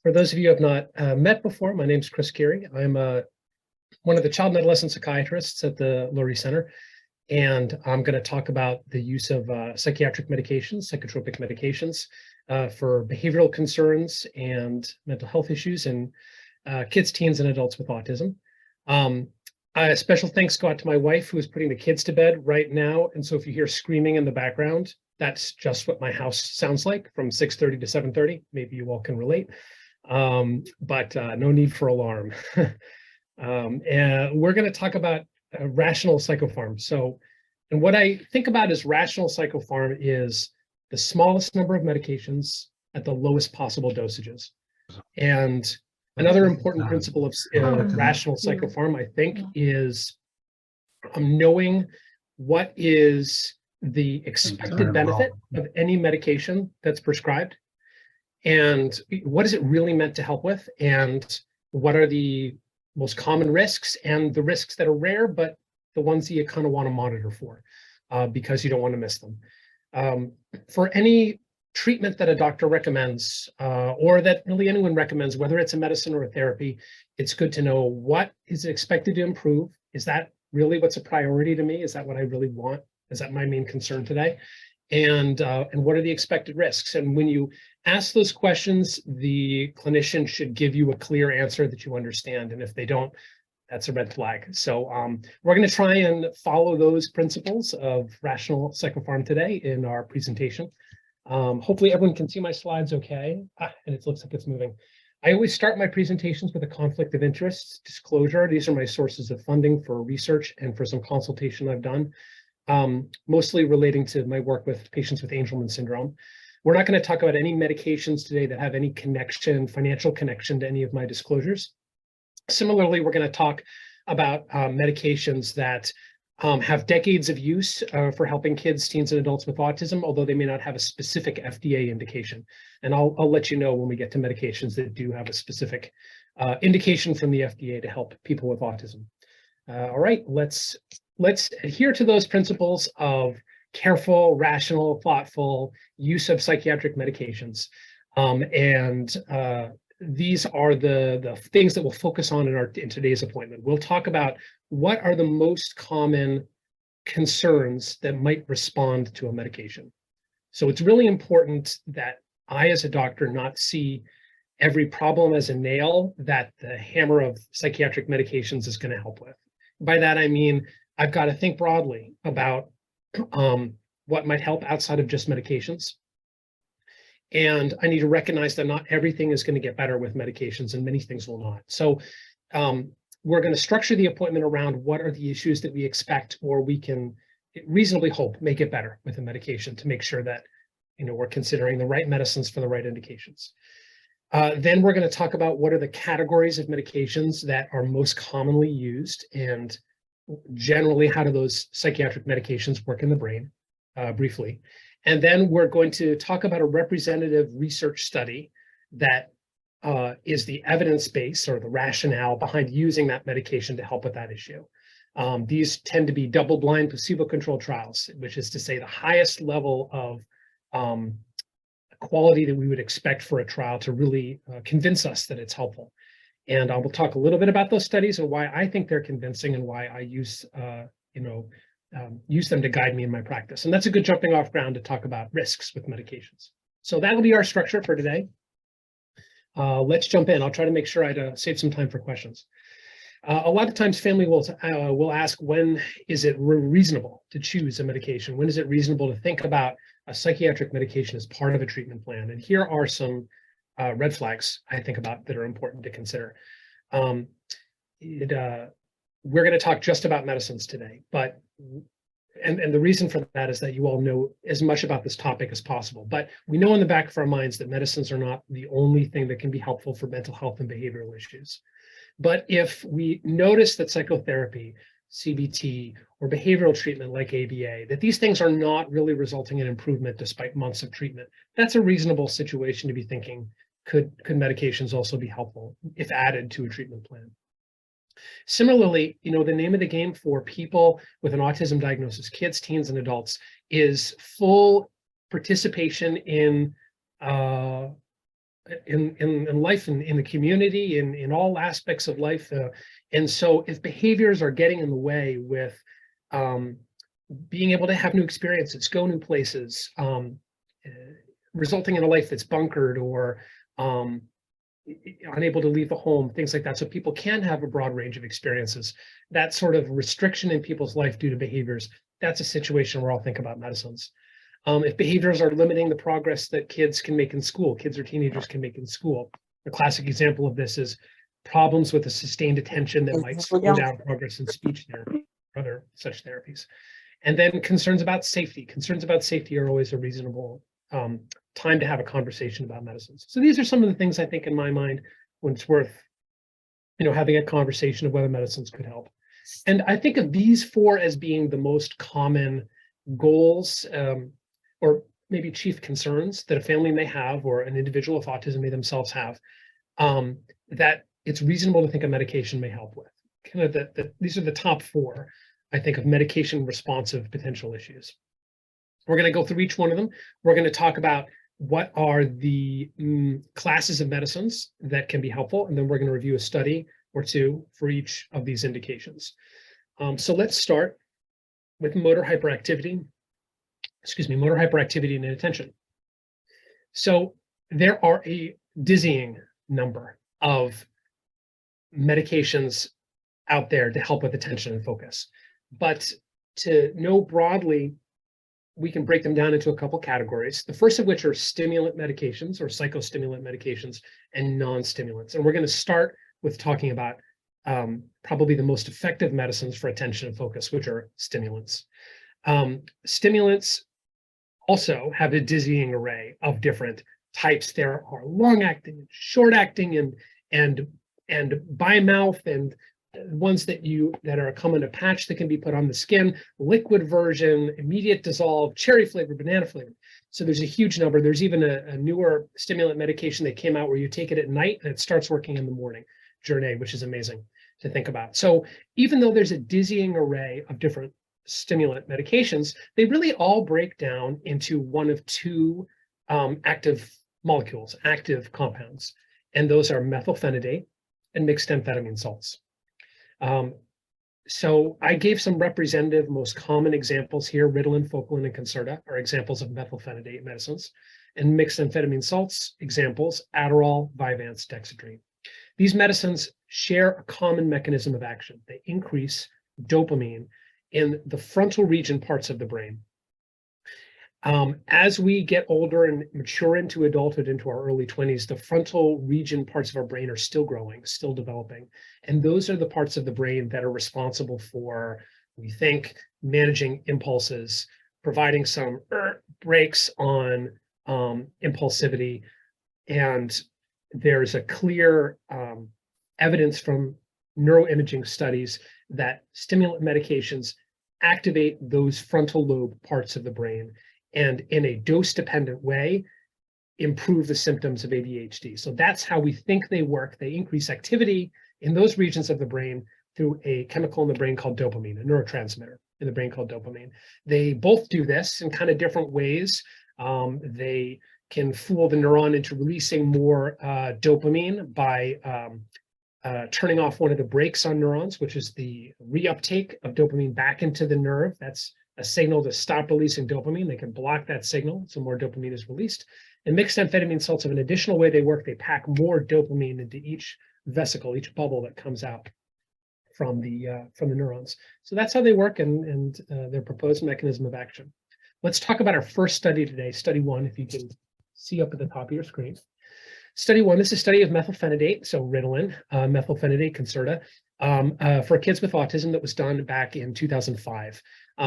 For those of you who have not met before, my name is Chris Keary. I'm one of the child and adolescent psychiatrists at the Lurie Center, and I'm going to talk about the use of psychiatric medications, psychotropic medications, for behavioral concerns and mental health issues in kids, teens, and adults with autism. A special thanks go out to my wife, who is putting the kids to bed right now, and so if you hear screaming in the background, that's just what my house sounds like from 6:30 to 7:30. Maybe you all can relate. But no need for alarm. And we're going to talk about rational psychopharm. And what I think about as rational psychopharm is the smallest number of medications at the lowest possible dosages. And another important principle of rational psychopharm, I think, is knowing what is the expected benefit of any medication that's prescribed, and what is it really meant to help with, and what are the most common risks and the risks that are rare, but the ones that you kind of want to monitor for because you don't want to miss them. For any treatment that a doctor recommends or that really anyone recommends, whether it's a medicine or a therapy, it's good to know what is expected to improve. Is that really what's a priority to me? Is that what I really want? Is that my main concern today? And what are the expected risks? And when you ask those questions, the clinician should give you a clear answer that you understand. And if they don't, that's a red flag. So we're going to try and follow those principles of rational psychopharm today in our presentation. Hopefully everyone can see my slides okay. And it looks like it's moving. I always start my presentations with a conflict of interest disclosure. These are my sources of funding for research and for some consultation I've done. Mostly relating to my work with patients with Angelman syndrome. We're not going to talk about any medications today that have any connection, financial connection to any of my disclosures. Similarly, we're going to talk about medications that have decades of use for helping kids, teens, and adults with autism, although they may not have a specific FDA indication. And I'll let you know when we get to medications that do have a specific indication from the FDA to help people with autism. All right, let's adhere to those principles of careful, rational, thoughtful use of psychiatric medications. These are the things that we'll focus on in today's appointment. We'll talk about what are the most common concerns that might respond to a medication. So it's really important that I, as a doctor, not see every problem as a nail that the hammer of psychiatric medications is going to help with. By that, I mean, I've got to think broadly about what might help outside of just medications. And I need to recognize that not everything is going to get better with medications, and many things will not. So we're going to structure the appointment around what are the issues that we expect or we can reasonably hope may get better with a medication to make sure that we're considering the right medicines for the right indications. Then we're going to talk about what are the categories of medications that are most commonly used, and generally how do those psychiatric medications work in the brain, briefly. And then we're going to talk about a representative research study that is the evidence base or the rationale behind using that medication to help with that issue. These tend to be double-blind placebo-controlled trials, which is to say the highest level of quality that we would expect for a trial to really convince us that it's helpful. And I will talk a little bit about those studies and why I think they're convincing and why I use them to guide me in my practice. And that's a good jumping off ground to talk about risks with medications. So that'll be our structure for today. Let's jump in. I'll try to make sure I save some time for questions. A lot of times family will ask, when is it reasonable to choose a medication? When is it reasonable to think about a psychiatric medication as part of a treatment plan? And here are some red flags I think about that are important to consider. We're going to talk just about medicines today, but and the reason for that is that you all know as much about this topic as possible. But we know in the back of our minds that medicines are not the only thing that can be helpful for mental health and behavioral issues. But if we notice that psychotherapy, CBT, or behavioral treatment like ABA, that these things are not really resulting in improvement despite months of treatment, that's a reasonable situation to be thinking, could medications also be helpful if added to a treatment plan? Similarly, the name of the game for people with an autism diagnosis, kids, teens, and adults, is full participation in in life, in the community, in all aspects of life. And so if behaviors are getting in the way with being able to have new experiences, go new places, resulting in a life that's bunkered or unable to leave the home, things like that. So people can have a broad range of experiences. That sort of restriction in people's life due to behaviors, that's a situation where I'll think about medicines. If behaviors are limiting the progress that kids can make in school, kids or teenagers can make in school. A classic example of this is problems with a sustained attention that might slow down progress in speech therapy, or other such therapies. And then concerns about safety. Concerns about safety are always a reasonable time to have a conversation about medicines. So these are some of the things I think in my mind when it's worth, having a conversation of whether medicines could help. And I think of these four as being the most common goals or maybe chief concerns that a family may have or an individual with autism may themselves have, that it's reasonable to think a medication may help with. Kind of these are the top four, I think, of medication responsive potential issues. We're going to go through each one of them. We're going to talk about what are the classes of medicines that can be helpful, and then we're going to review a study or two for each of these indications. So let's start with motor hyperactivity and inattention. So there are a dizzying number of medications out there to help with attention and focus. But to know broadly, we can break them down into a couple categories. The first of which are stimulant medications or psychostimulant medications and non-stimulants. And we're going to start with talking about probably the most effective medicines for attention and focus, which are stimulants. Stimulants also have a dizzying array of different types. There are long-acting, short-acting, and by mouth, and ones that are come in a patch that can be put on the skin, liquid version, immediate dissolve, cherry flavored, banana flavored. So there's a huge number. There's even a newer stimulant medication that came out where you take it at night and it starts working in the morning, Journey, which is amazing to think about. So even though there's a dizzying array of different stimulant medications, they really all break down into one of two active molecules, active compounds, and those are methylphenidate and mixed amphetamine salts. So I gave some representative, most common examples here. Ritalin, Focalin, and Concerta are examples of methylphenidate medicines, and mixed amphetamine salts examples, Adderall, Vyvanse, Dexedrine. These medicines share a common mechanism of action. They increase dopamine in the frontal region parts of the brain. As we get older and mature into adulthood, into our early 20s, the frontal region parts of our brain are still growing, still developing. And those are the parts of the brain that are responsible for, we think, managing impulses, providing some brakes on impulsivity. And there's a clear evidence from neuroimaging studies that stimulant medications activate those frontal lobe parts of the brain and in a dose-dependent way, improve the symptoms of ADHD. So that's how we think they work. They increase activity in those regions of the brain through a chemical in the brain called dopamine, a neurotransmitter in the brain called dopamine. They both do this in kind of different ways. They can fool the neuron into releasing more dopamine by turning off one of the brakes on neurons, which is the reuptake of dopamine back into the nerve. That's a signal to stop releasing dopamine. They can block that signal, so more dopamine is released. And mixed amphetamine salts have an additional way they work. They pack more dopamine into each vesicle, each bubble that comes out from the neurons. So that's how they work and their proposed mechanism of action. Let's talk about our first study today, study one, if you can see up at the top of your screen. Study one, this is a study of methylphenidate, so Ritalin, methylphenidate, Concerta, for kids with autism that was done back in 2005.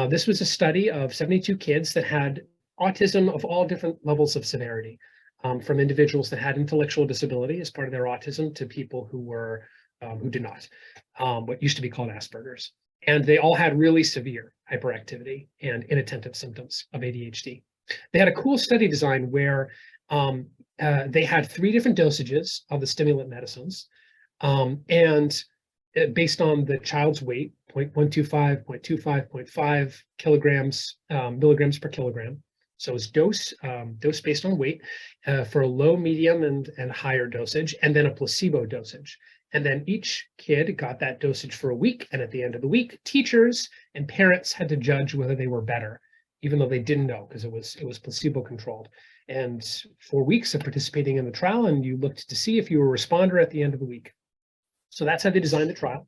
This was a study of 72 kids that had autism of all different levels of severity, from individuals that had intellectual disability as part of their autism to people who did not, what used to be called Asperger's. And they all had really severe hyperactivity and inattentive symptoms of ADHD. They had a cool study design where they had 3 different dosages of the stimulant medicines, and based on the child's weight, 0.125, 0.25, 0.5 kilograms, milligrams per kilogram. So it's dose based on weight for a low, medium, and higher dosage, and then a placebo dosage. And then each kid got that dosage for a week. And at the end of the week, teachers and parents had to judge whether they were better, even though they didn't know because it was placebo controlled. And 4 weeks of participating in the trial, and you looked to see if you were a responder at the end of the week. So that's how they designed the trial.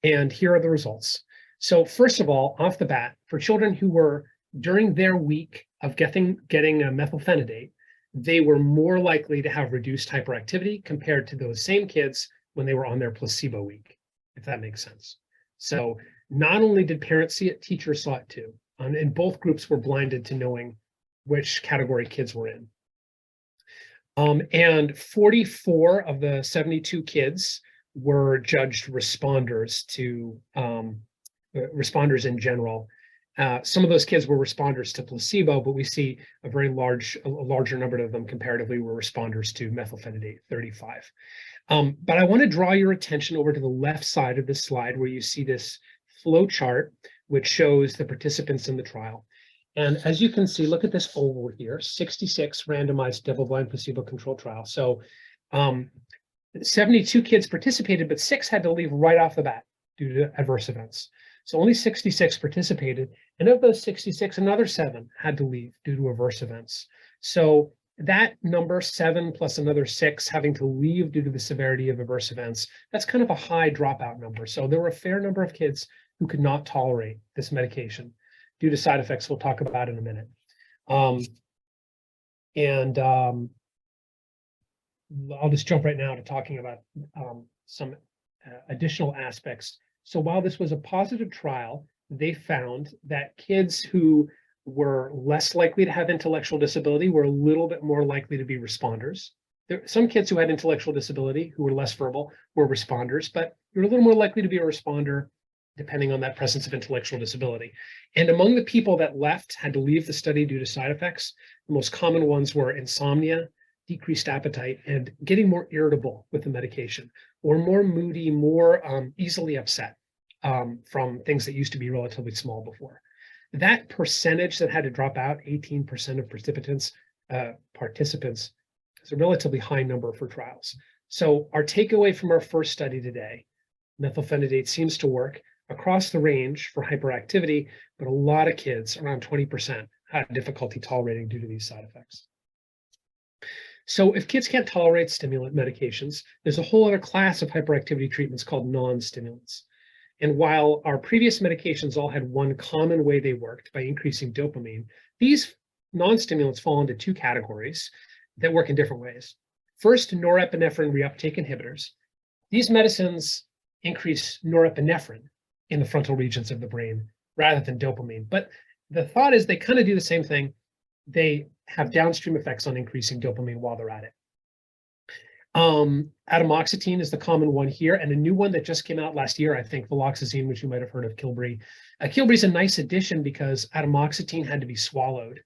And here are the results. So first of all, off the bat, for children who were during their week of getting a methylphenidate, they were more likely to have reduced hyperactivity compared to those same kids when they were on their placebo week, if that makes sense. So not only did parents see it, teachers saw it too. And both groups were blinded to knowing which category kids were in. And 44 of the 72 kids were judged responders to responders in general. Some of those kids were responders to placebo, but we see a larger number of them comparatively were responders to methylphenidate, 35. But I want to draw your attention over to the left side of this slide where you see this flow chart, which shows the participants in the trial. And as you can see, look at this oval here, 66 randomized double-blind placebo-controlled trial. So 72 kids participated, but 6 had to leave right off the bat due to adverse events. So only 66 participated, and of those 66, another 7 had to leave due to adverse events. So that number 7 plus another 6 having to leave due to the severity of adverse events, that's kind of a high dropout number. So there were a fair number of kids who could not tolerate this medication due to side effects we'll talk about in a minute. I'll just jump right now to talking about some additional aspects. So while this was a positive trial, they found that kids who were less likely to have intellectual disability were a little bit more likely to be responders. Some kids who had intellectual disability who were less verbal were responders, but you're a little more likely to be a responder depending on that presence of intellectual disability. And among the people that had to leave the study due to side effects, the most common ones were insomnia, decreased appetite, and getting more irritable with the medication, or more moody, more easily upset from things that used to be relatively small before. That percentage that had to drop out, 18% of participants, is a relatively high number for trials. So our takeaway from our first study today, methylphenidate seems to work across the range for hyperactivity, but a lot of kids, around 20%, had difficulty tolerating due to these side effects. So if kids can't tolerate stimulant medications, there's a whole other class of hyperactivity treatments called non-stimulants. And while our previous medications all had one common way they worked by increasing dopamine, these non-stimulants fall into 2 categories that work in different ways. First, norepinephrine reuptake inhibitors. These medicines increase norepinephrine in the frontal regions of the brain rather than dopamine. But the thought is they kind of do the same thing. They have downstream effects on increasing dopamine while they're at it. Atomoxetine is the common one here, and a new one that just came out last year, I think, viloxazine, which you might have heard of, Qelbree. Qelbree is a nice addition because atomoxetine had to be swallowed,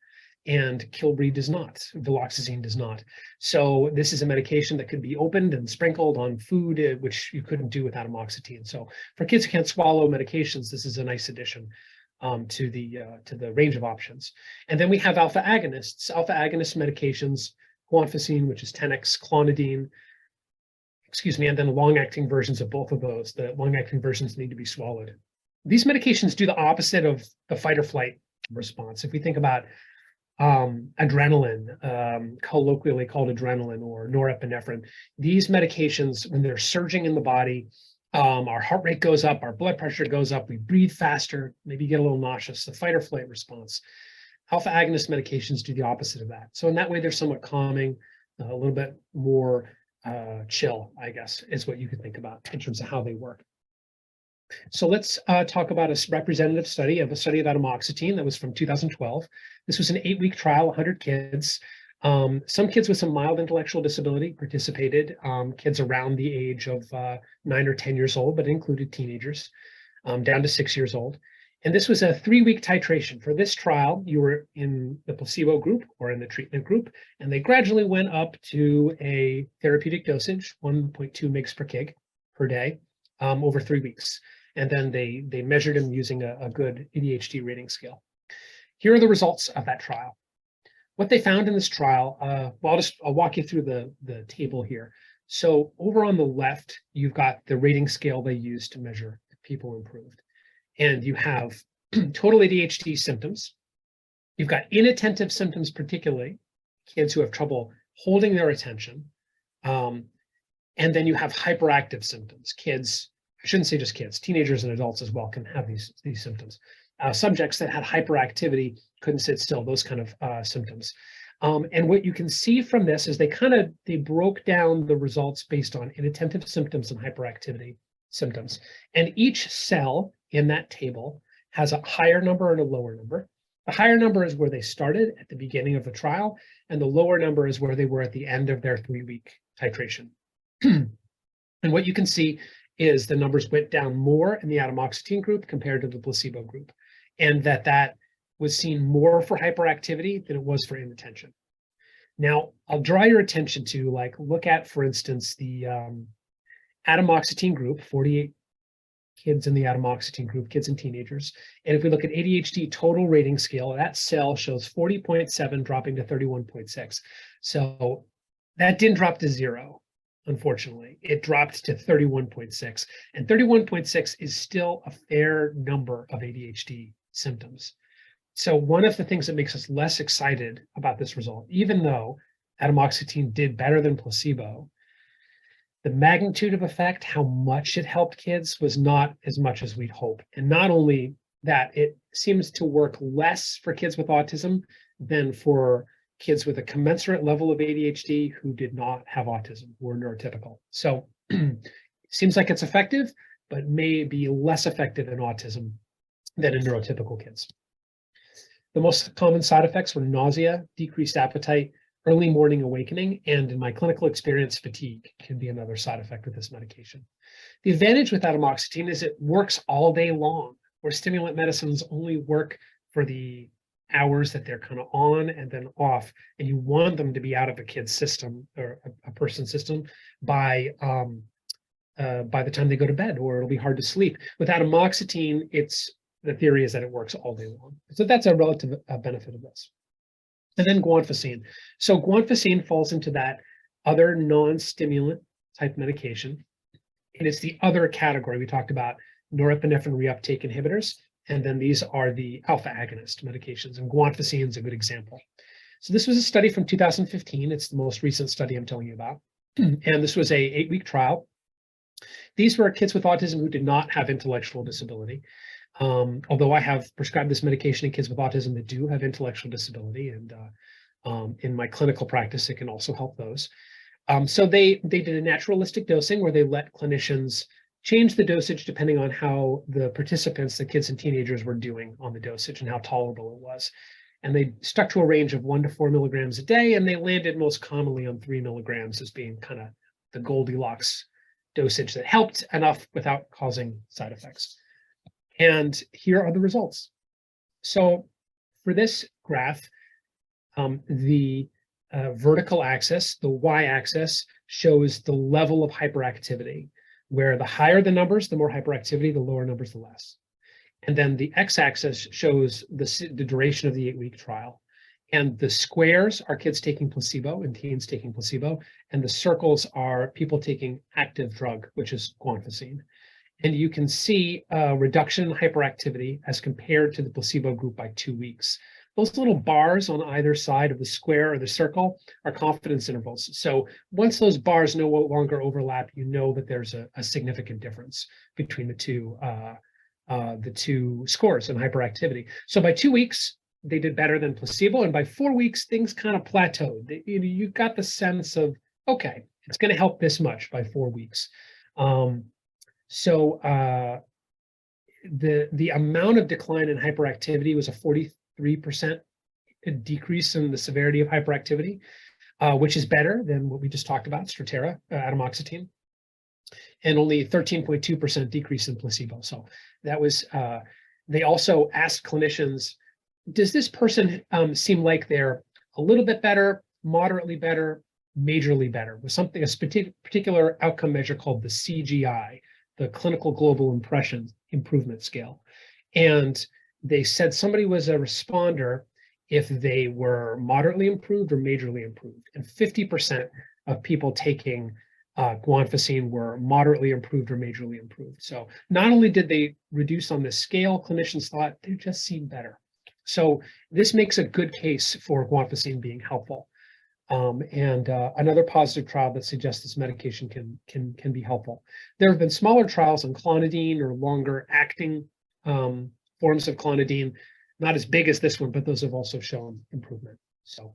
and Qelbree does not. Viloxazine does not. So this is a medication that could be opened and sprinkled on food, which you couldn't do with atomoxetine. So for kids who can't swallow medications, this is a nice addition to the range of options. And then we have alpha agonists. Alpha agonist medications, guanfacine, which is 10x, clonidine, and then long-acting versions of both of those. The long-acting versions need to be swallowed. These medications do the opposite of the fight or flight response. If we think about adrenaline, colloquially called adrenaline, or norepinephrine, these medications, when they're surging in the body, our heart rate goes up, our blood pressure goes up, we breathe faster, maybe get a little nauseous, the fight or flight response. Alpha agonist medications do the opposite of that. So in that way, they're somewhat calming, a little bit more chill, I guess, is what you could think about in terms of how they work. So let's talk about a representative study of atomoxetine that was from 2012. This was an 8-week trial, 100 kids. Some kids with some mild intellectual disability participated, kids around the age of 9 or 10 years old, but it included teenagers down to 6 years old. And this was a 3-week titration. For this trial, you were in the placebo group or in the treatment group, and they gradually went up to a therapeutic dosage, 1.2 mg per kg per day, over 3 weeks. And then they measured them using a good ADHD rating scale. Here are the results of that trial. what they found in this trial, well, I'll walk you through the table here. So over on the left, you've got the rating scale they used to measure if people improved. And you have total ADHD symptoms. You've got inattentive symptoms, particularly kids who have trouble holding their attention. And then you have hyperactive symptoms. Kids, I shouldn't say just kids, teenagers and adults as well can have these symptoms. Subjects that had hyperactivity, couldn't sit still, those kind of symptoms. And what you can see from this is they broke down the results based on inattentive symptoms and hyperactivity symptoms. And each cell in that table has a higher number and a lower number. The higher number is where they started at the beginning of the trial, and the lower number is where they were at the end of their 3-week titration. And what you can see is the numbers went down more in the atomoxetine group compared to the placebo group, and that was seen more for hyperactivity than it was for inattention. Now, I'll draw your attention to, look at, for instance, the atomoxetine group, 48 kids in the atomoxetine group, kids and teenagers. And if we look at ADHD total rating scale, that cell shows 40.7 dropping to 31.6. So that didn't drop to 0, unfortunately. It dropped to 31.6. And 31.6 is still a fair number of ADHD symptoms. So one of the things that makes us less excited about this result, even though atomoxetine did better than placebo, the magnitude of effect, how much it helped kids, was not as much as we'd hope. And not only that, it seems to work less for kids with autism than for kids with a commensurate level of ADHD who did not have autism, who were neurotypical. So it seems like it's effective, but may be less effective in autism than in neurotypical kids. The most common side effects were nausea, decreased appetite, early morning awakening, and in my clinical experience, fatigue can be another side effect with this medication. The advantage with atomoxetine is it works all day long, where stimulant medicines only work for the hours that they're kind of on and then off, and you want them to be out of a kid's system or a person's system by the time they go to bed, or it'll be hard to sleep. With atomoxetine, the theory is that it works all day long. So that's a relative benefit of this. And then guanfacine. So guanfacine falls into that other non-stimulant type medication. And it's the other category. We talked about norepinephrine reuptake inhibitors, and then these are the alpha agonist medications, and guanfacine is a good example. So this was a study from 2015. It's the most recent study I'm telling you about. And this was a 8-week trial. These were kids with autism who did not have intellectual disability. Although I have prescribed this medication in kids with autism that do have intellectual disability, and in my clinical practice, it can also help those. So they did a naturalistic dosing where they let clinicians change the dosage depending on how the participants, the kids and teenagers, were doing on the dosage and how tolerable it was. And they stuck to a range of 1 to 4 milligrams a day, and they landed most commonly on 3 milligrams as being kind of the Goldilocks dosage that helped enough without causing side effects. And here are the results. So for this graph, the vertical axis, the y-axis, shows the level of hyperactivity, where the higher the numbers, the more hyperactivity, the lower numbers, the less. And then the x-axis shows the duration of the 8-week trial. And the squares are kids taking placebo and teens taking placebo, and the circles are people taking active drug, which is guanfacine. And you can see a reduction in hyperactivity as compared to the placebo group by 2 weeks. Those little bars on either side of the square or the circle are confidence intervals. So once those bars no longer overlap, you know that there's a significant difference between the two scores in hyperactivity. So by 2 weeks, they did better than placebo. And by 4 weeks, things kind of plateaued. You got the sense of, okay, it's going to help this much by 4 weeks. So the amount of decline in hyperactivity was a 43% decrease in the severity of hyperactivity, which is better than what we just talked about, Strattera, atomoxetine, and only 13.2% decrease in placebo. So that was, they also asked clinicians, does this person seem like they're a little bit better, moderately better, majorly better? With something, a particular outcome measure called the CGI, the Clinical Global Impression Improvement Scale. And they said somebody was a responder if they were moderately improved or majorly improved. And 50% of people taking guanfacine were moderately improved or majorly improved. So not only did they reduce on this scale, clinicians thought they just seemed better. So this makes a good case for guanfacine being helpful. Another positive trial that suggests this medication can be helpful. There have been smaller trials on clonidine or longer acting forms of clonidine, not as big as this one, but those have also shown improvement. So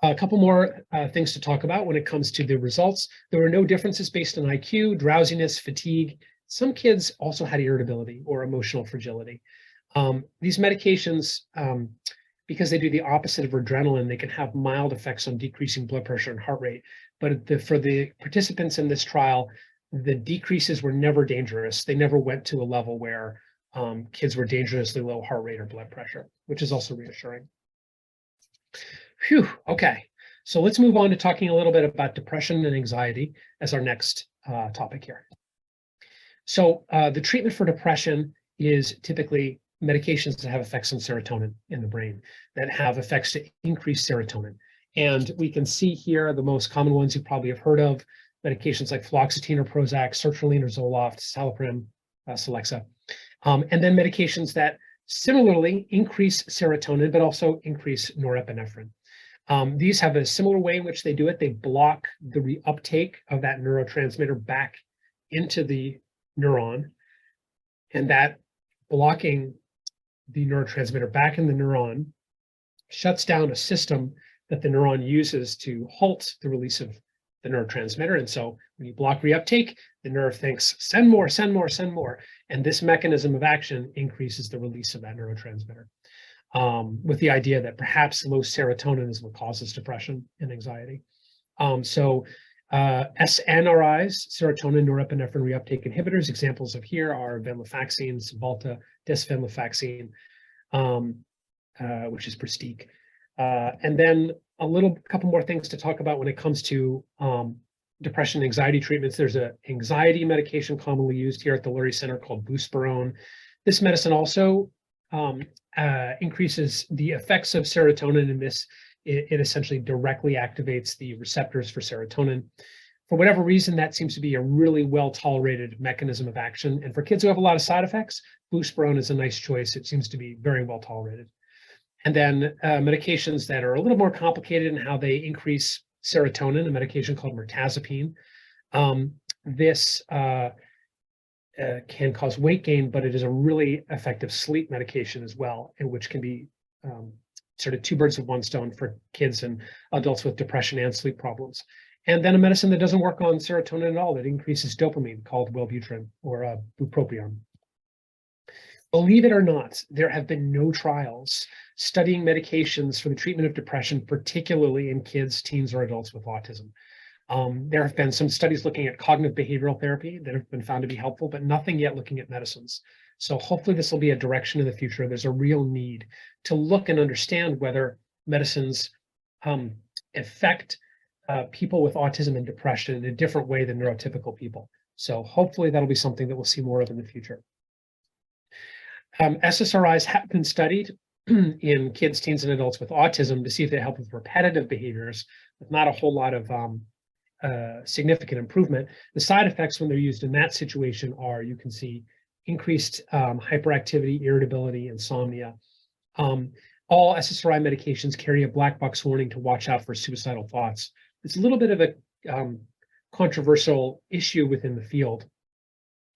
a couple more things to talk about when it comes to the results. There were no differences based on IQ, drowsiness, fatigue. Some kids also had irritability or emotional fragility. These medications, because they do the opposite of adrenaline, they can have mild effects on decreasing blood pressure and heart rate. But for the participants in this trial, the decreases were never dangerous. They never went to a level where kids were dangerously low heart rate or blood pressure, which is also reassuring. Phew, okay. So let's move on to talking a little bit about depression and anxiety as our next topic here. So the treatment for depression is typically medications that have effects on serotonin in the brain, that have effects to increase serotonin. And we can see here the most common ones you probably have heard of, medications like fluoxetine or Prozac, sertraline or Zoloft, citalopram, Celexa. And then medications that similarly increase serotonin, but also increase norepinephrine. These have a similar way in which they do it. They block the reuptake of that neurotransmitter back into the neuron, and that blocking the neurotransmitter back in the neuron shuts down a system that the neuron uses to halt the release of the neurotransmitter. And so when you block reuptake, the nerve thinks, send more, send more, send more. And this mechanism of action increases the release of that neurotransmitter, with the idea that perhaps low serotonin is what causes depression and anxiety. SNRIs, serotonin norepinephrine reuptake inhibitors, examples of here are venlafaxine, Cymbalta, desvenlafaxine, which is Pristiq. And then a couple more things to talk about when it comes to depression and anxiety treatments. There's an anxiety medication commonly used here at the Lurie Center called buspirone. This medicine also increases the effects of serotonin in this. It essentially directly activates the receptors for serotonin. For whatever reason, that seems to be a really well-tolerated mechanism of action. And for kids who have a lot of side effects, buspirone is a nice choice. It seems to be very well tolerated. And then medications that are a little more complicated in how they increase serotonin, a medication called mirtazapine. This can cause weight gain, but it is a really effective sleep medication as well, and which can be sort of two birds with one stone for kids and adults with depression and sleep problems. And then a medicine that doesn't work on serotonin at all, that increases dopamine, called Wellbutrin or bupropion. Believe it or not, there have been no trials studying medications for the treatment of depression, particularly in kids, teens, or adults with autism. There have been some studies looking at cognitive behavioral therapy that have been found to be helpful, but nothing yet looking at medicines. So hopefully this will be a direction in the future. There's a real need to look and understand whether medicines affect people with autism and depression in a different way than neurotypical people. So hopefully that'll be something that we'll see more of in the future. SSRIs have been studied in kids, teens, and adults with autism to see if they help with repetitive behaviors, with not a whole lot of significant improvement. The side effects when they're used in that situation are, you can see, increased hyperactivity, irritability, insomnia. All SSRI medications carry a black box warning to watch out for suicidal thoughts. It's a little bit of a controversial issue within the field,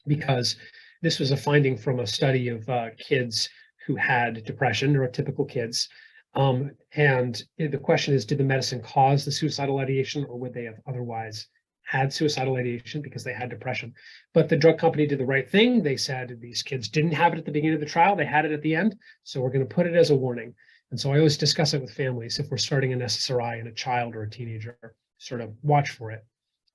because this was a finding from a study of kids who had depression, neurotypical kids. And the question is, did the medicine cause the suicidal ideation, or would they have otherwise had suicidal ideation because they had depression? But the drug company did the right thing. They said these kids didn't have it at the beginning of the trial, they had it at the end, so we're going to put it as a warning. And so I always discuss it with families. If we're starting an SSRI in a child or a teenager, sort of watch for it.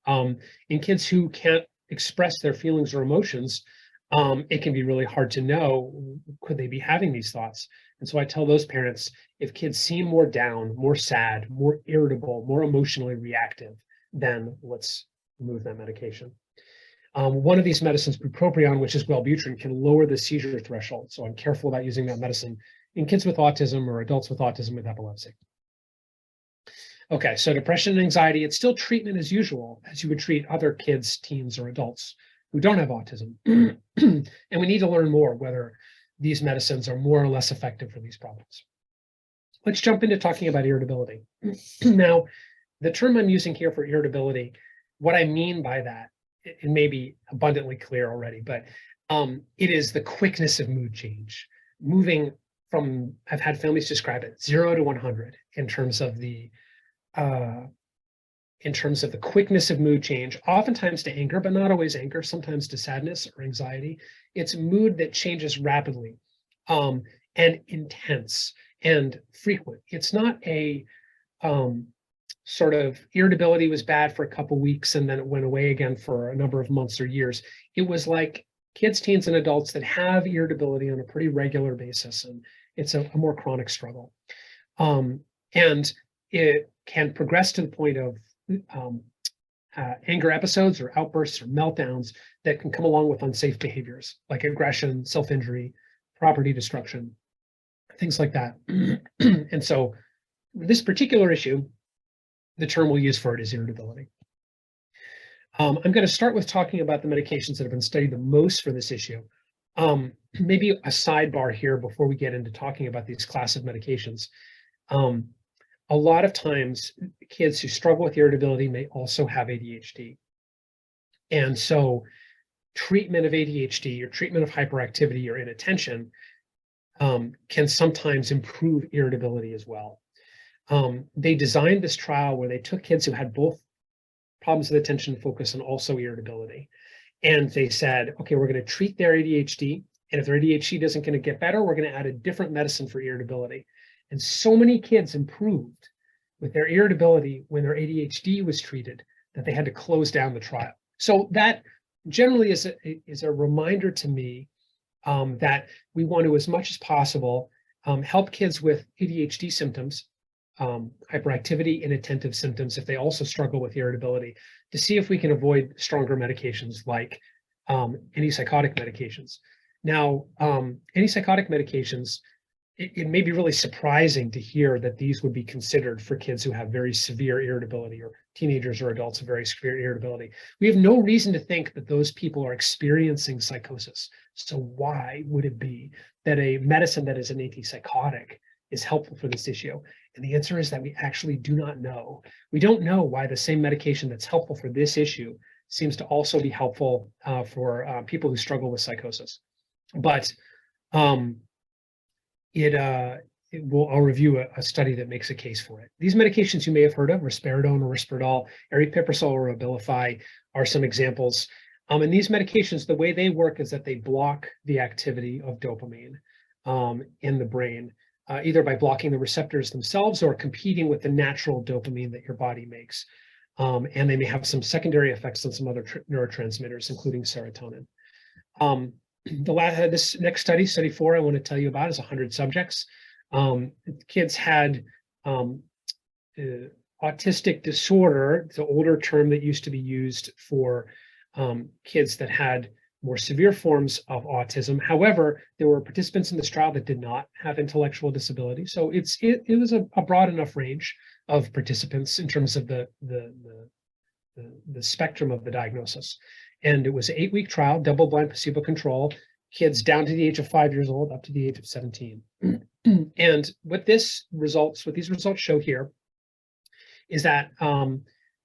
In kids who can't express their feelings or emotions, it can be really hard to know, could they be having these thoughts? And so I tell those parents, if kids seem more down, more sad, more irritable, more emotionally reactive, then let's remove that medication. One of these medicines, bupropion, which is Wellbutrin, can lower the seizure threshold. So I'm careful about using that medicine in kids with autism or adults with autism with epilepsy. Okay, so depression and anxiety, it's still treatment as usual, as you would treat other kids, teens, or adults who don't have autism. And we need to learn more whether these medicines are more or less effective for these problems. Let's jump into talking about irritability. Now, the term I'm using here for irritability, what I mean by that, it may be abundantly clear already, but it is the quickness of mood change, moving from, I've had families describe it, 0 to 100 in terms of the quickness of mood change, oftentimes to anger, but not always anger, sometimes to sadness or anxiety. It's mood that changes rapidly and intense and frequent. It's not a sort of irritability was bad for a couple weeks and then it went away again for a number of months or years. It was like kids, teens, and adults that have irritability on a pretty regular basis, and it's a more chronic struggle. And it can progress to the point of anger episodes or outbursts or meltdowns that can come along with unsafe behaviors like aggression, self-injury, property destruction, things like that. And so this particular issue, the term we'll use for it is irritability. I'm going to start with talking about the medications that have been studied the most for this issue. Maybe a sidebar here before we get into talking about these class of medications. A lot of times, kids who struggle with irritability may also have ADHD. And so treatment of ADHD or treatment of hyperactivity or inattention can sometimes improve irritability as well. They designed this trial where they took kids who had both problems with attention and focus and also irritability. And they said, okay, we're going to treat their ADHD. And if their ADHD isn't going to get better, we're going to add a different medicine for irritability. And so many kids improved with their irritability when their ADHD was treated that they had to close down the trial. So that generally is a reminder to me that we want to, as much as possible, help kids with ADHD symptoms, hyperactivity, inattentive symptoms, if they also struggle with irritability, to see if we can avoid stronger medications like antipsychotic medications. Now, antipsychotic medications, it may be really surprising to hear that these would be considered for kids who have very severe irritability or teenagers or adults with very severe irritability. We have no reason to think that those people are experiencing psychosis. So why would it be that a medicine that is an antipsychotic is helpful for this issue? And the answer is that we actually do not know. We don't know why the same medication that's helpful for this issue seems to also be helpful for people who struggle with psychosis. But I'll review a study that makes a case for it. These medications you may have heard of, risperidone or Risperdal, aripiprazole or Abilify, are some examples. And these medications, the way they work is that they block the activity of dopamine in the brain, either by blocking the receptors themselves or competing with the natural dopamine that your body makes. And they may have some secondary effects on some other neurotransmitters, including serotonin. This next study, study 4, I want to tell you about is 100 subjects. Kids had autistic disorder. It's an older term that used to be used for kids that had more severe forms of autism. However, there were participants in this trial that did not have intellectual disability. So it was a broad enough range of participants in terms of the spectrum of the diagnosis. And it was an 8-week trial, double-blind, placebo-controlled, kids down to the age of 5 years old, up to the age of 17. And what these results show here is that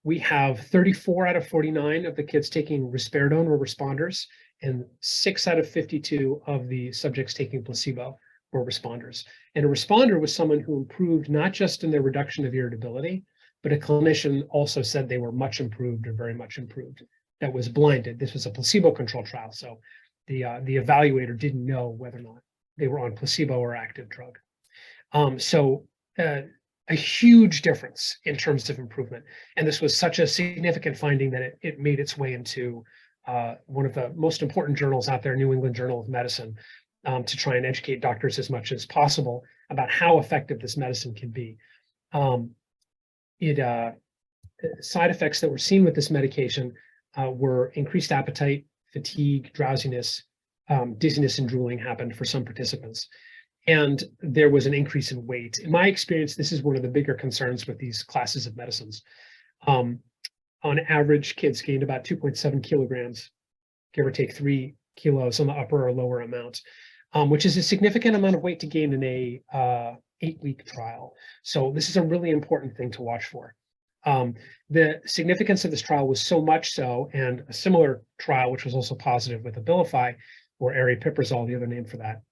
we have 34 out of 49 of the kids taking risperidone were responders, and 6 out of 52 of the subjects taking placebo were responders. And a responder was someone who improved not just in their reduction of irritability, but a clinician also said they were much improved or very much improved. That was blinded. This was a placebo-controlled trial, so the evaluator didn't know whether or not they were on placebo or active drug. A huge difference in terms of improvement. And this was such a significant finding that it made its way into one of the most important journals out there, New England Journal of Medicine, to try and educate doctors as much as possible about how effective this medicine can be. Side effects that were seen with this medication were increased appetite, fatigue, drowsiness, dizziness, and drooling happened for some participants. and there was an increase in weight. In my experience, this is one of the bigger concerns with these classes of medicines. On average, kids gained about 2.7 kilograms, give or take 3 kilos on the upper or lower amount, which is a significant amount of weight to gain in a 8-week trial. So this is a really important thing to watch for. The significance of this trial was so much so, and a similar trial, which was also positive with Abilify, or aripiprazole, the other name for that,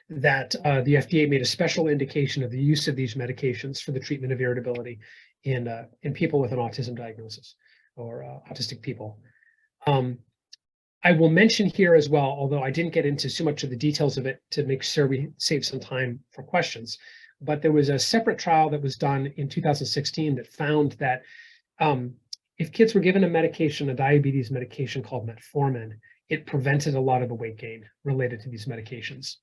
that the FDA made a special indication of the use of these medications for the treatment of irritability in people with an autism diagnosis or autistic people. I will mention here as well, although I didn't get into so much of the details of it to make sure we save some time for questions, but there was a separate trial that was done in 2016 that found that if kids were given a medication, a diabetes medication called metformin, it prevented a lot of the weight gain related to these medications.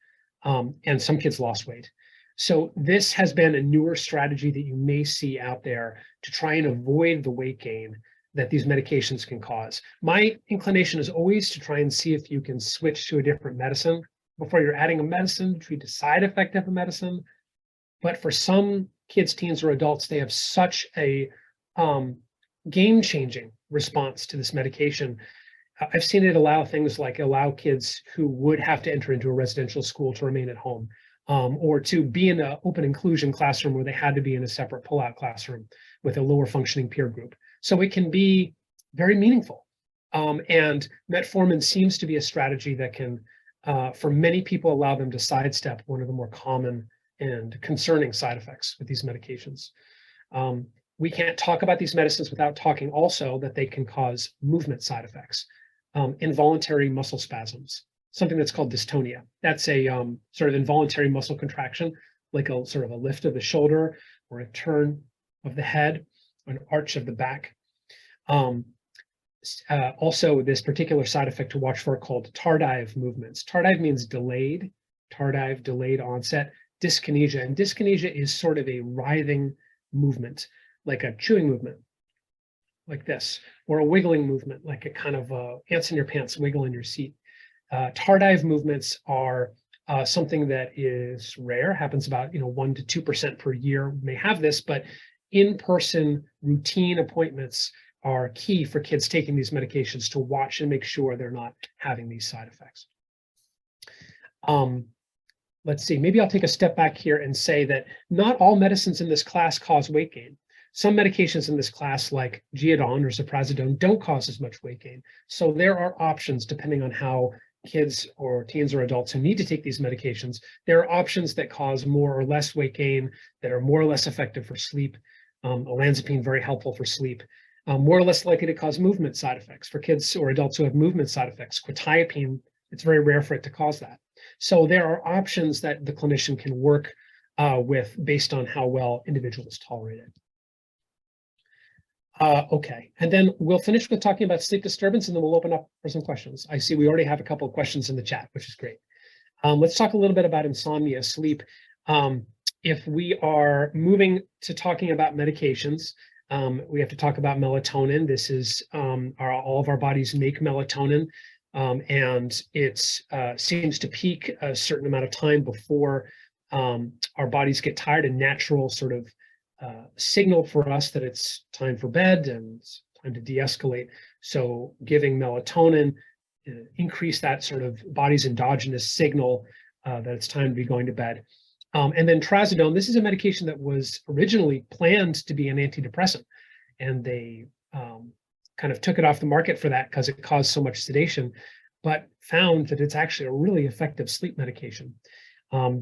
And some kids lost weight. So this has been a newer strategy that you may see out there to try and avoid the weight gain that these medications can cause. My inclination is always to try and see if you can switch to a different medicine before you're adding a medicine to treat the side effect of a medicine. But for some kids, teens, or adults, they have such a game-changing response to this medication. I've seen it allow things like allow kids who would have to enter into a residential school to remain at home, or to be in an open inclusion classroom where they had to be in a separate pull-out classroom with a lower functioning peer group. So it can be very meaningful. And metformin seems to be a strategy that can, for many people, allow them to sidestep one of the more common and concerning side effects with these medications. We can't talk about these medicines without talking also that they can cause movement side effects. Involuntary muscle spasms, something that's called dystonia. That's a sort of involuntary muscle contraction, like a sort of a lift of the shoulder or a turn of the head, an arch of the back. Also, this particular side effect to watch for called tardive movements. Tardive means delayed, tardive, delayed onset, dyskinesia. And dyskinesia is sort of a writhing movement, like a chewing movement, like this, or a wiggling movement, like a kind of ants in your pants wiggle in your seat. Tardive movements are something that is rare, happens about 1 to 2% per year may have this, but in-person routine appointments are key for kids taking these medications to watch and make sure they're not having these side effects. Let's see, maybe I'll take a step back here and say that not all medicines in this class cause weight gain. Some medications in this class, like Geodon or Ziprasidone, don't cause as much weight gain. So there are options depending on how kids or teens or adults who need to take these medications. There are options that cause more or less weight gain, that are more or less effective for sleep. Olanzapine, very helpful for sleep. More or less likely to cause movement side effects. For kids or adults who have movement side effects, quetiapine, it's very rare for it to cause that. So there are options that the clinician can work with based on how well individuals tolerate it. Okay, and then we'll finish with talking about sleep disturbance, and then we'll open up for some questions. I see we already have a couple of questions in the chat, which is great. Let's talk a little bit about insomnia, sleep. If we are moving to talking about medications, we have to talk about melatonin. This is all of our bodies make melatonin, and it seems to peak a certain amount of time before our bodies get tired, a natural sort of signal for us that it's time for bed and it's time to de-escalate. So giving melatonin increase that sort of body's endogenous signal that it's time to be going to bed. And then trazodone, this is a medication that was originally planned to be an antidepressant, and they kind of took it off the market for that because it caused so much sedation, but found that it's actually a really effective sleep medication.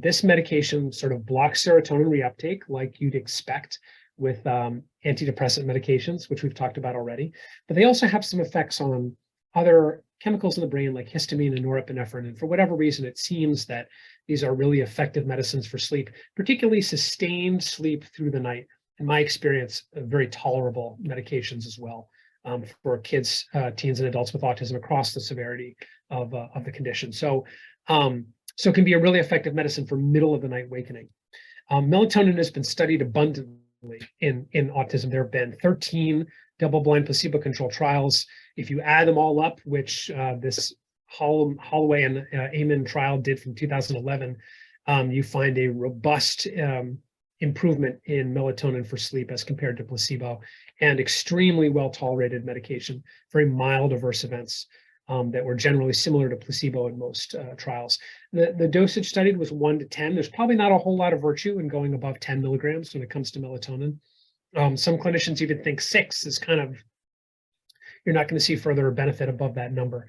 This medication sort of blocks serotonin reuptake like you'd expect with antidepressant medications, which we've talked about already, but they also have some effects on other chemicals in the brain like histamine and norepinephrine. And for whatever reason, it seems that these are really effective medicines for sleep, particularly sustained sleep through the night. In my experience, very tolerable medications as well for kids, teens, and adults with autism across the severity of the condition. So it can be a really effective medicine for middle of the night wakening. Melatonin has been studied abundantly in autism. There have been 13 double-blind placebo-controlled trials. If you add them all up, which this Holloway and Amen trial did from 2011, you find a robust improvement in melatonin for sleep as compared to placebo, and extremely well-tolerated medication, very mild adverse events that were generally similar to placebo in most trials. The dosage studied was 1 to 10. There's probably not a whole lot of virtue in going above 10 milligrams when it comes to melatonin. Some clinicians even think 6 is kind of, you're not going to see further benefit above that number.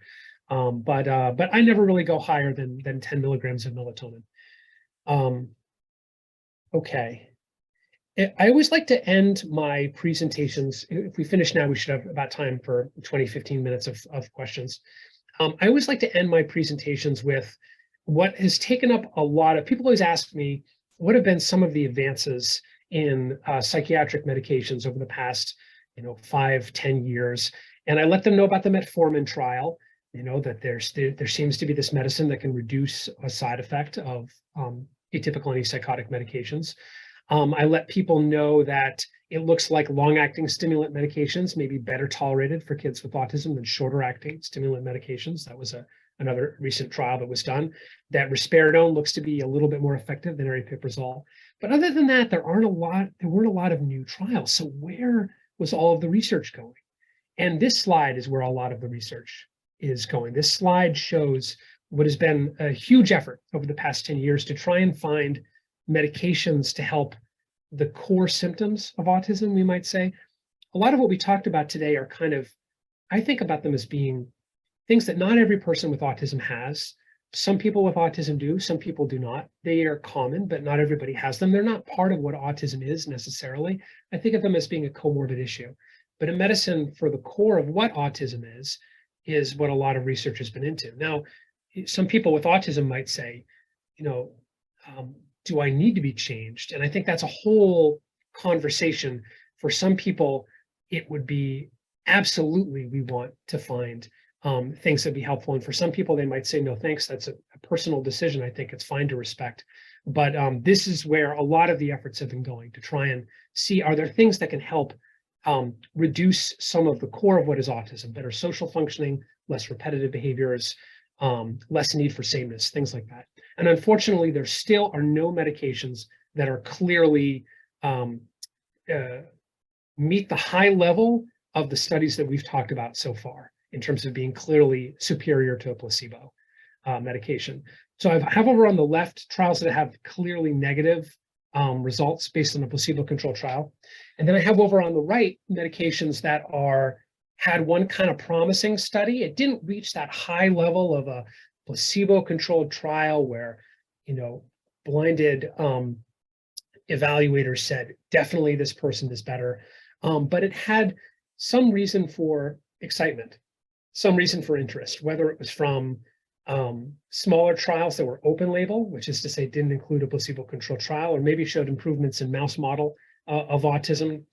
But I never really go higher than 10 milligrams of melatonin. Okay. I always like to end my presentations. If we finish now, we should have about time for 20, 15 minutes of questions. I always like to end my presentations with what has taken up a lot of, people always ask me, what have been some of the advances in psychiatric medications over the past, 5, 10 years? And I let them know about the metformin trial, that there seems to be this medicine that can reduce a side effect of atypical antipsychotic medications. I let people know that it looks like long-acting stimulant medications may be better tolerated for kids with autism than shorter-acting stimulant medications. That was another recent trial that was done. That risperidone looks to be a little bit more effective than aripiprazole. But other than that, there weren't a lot of new trials. So where was all of the research going? And this slide is where a lot of the research is going. This slide shows what has been a huge effort over the past 10 years to try and find medications to help the core symptoms of autism, we might say. A lot of what we talked about today are kind of, I think about them as being things that not every person with autism has. Some people with autism do, some people do not. They are common, but not everybody has them. They're not part of what autism is necessarily. I think of them as being a comorbid issue. But a medicine for the core of what autism is what a lot of research has been into. Now, some people with autism might say, do I need to be changed? And I think that's a whole conversation. For some people, it would be absolutely, we want to find things that be helpful. And for some people, they might say, no, thanks. That's a personal decision. I think it's fine to respect. But this is where a lot of the efforts have been going, to try and see, are there things that can help reduce some of the core of what is autism, better social functioning, less repetitive behaviors, less need for sameness, things like that. And unfortunately, there still are no medications that are clearly meet the high level of the studies that we've talked about so far in terms of being clearly superior to a placebo medication. So I have over on the left trials that have clearly negative results based on a placebo-controlled trial. And then I have over on the right medications that had one kind of promising study. It didn't reach that high level of a placebo-controlled trial where, blinded evaluators said, definitely this person is better. But it had some reason for excitement, some reason for interest, whether it was from smaller trials that were open label, which is to say didn't include a placebo-controlled trial, or maybe showed improvements in mouse model of autism,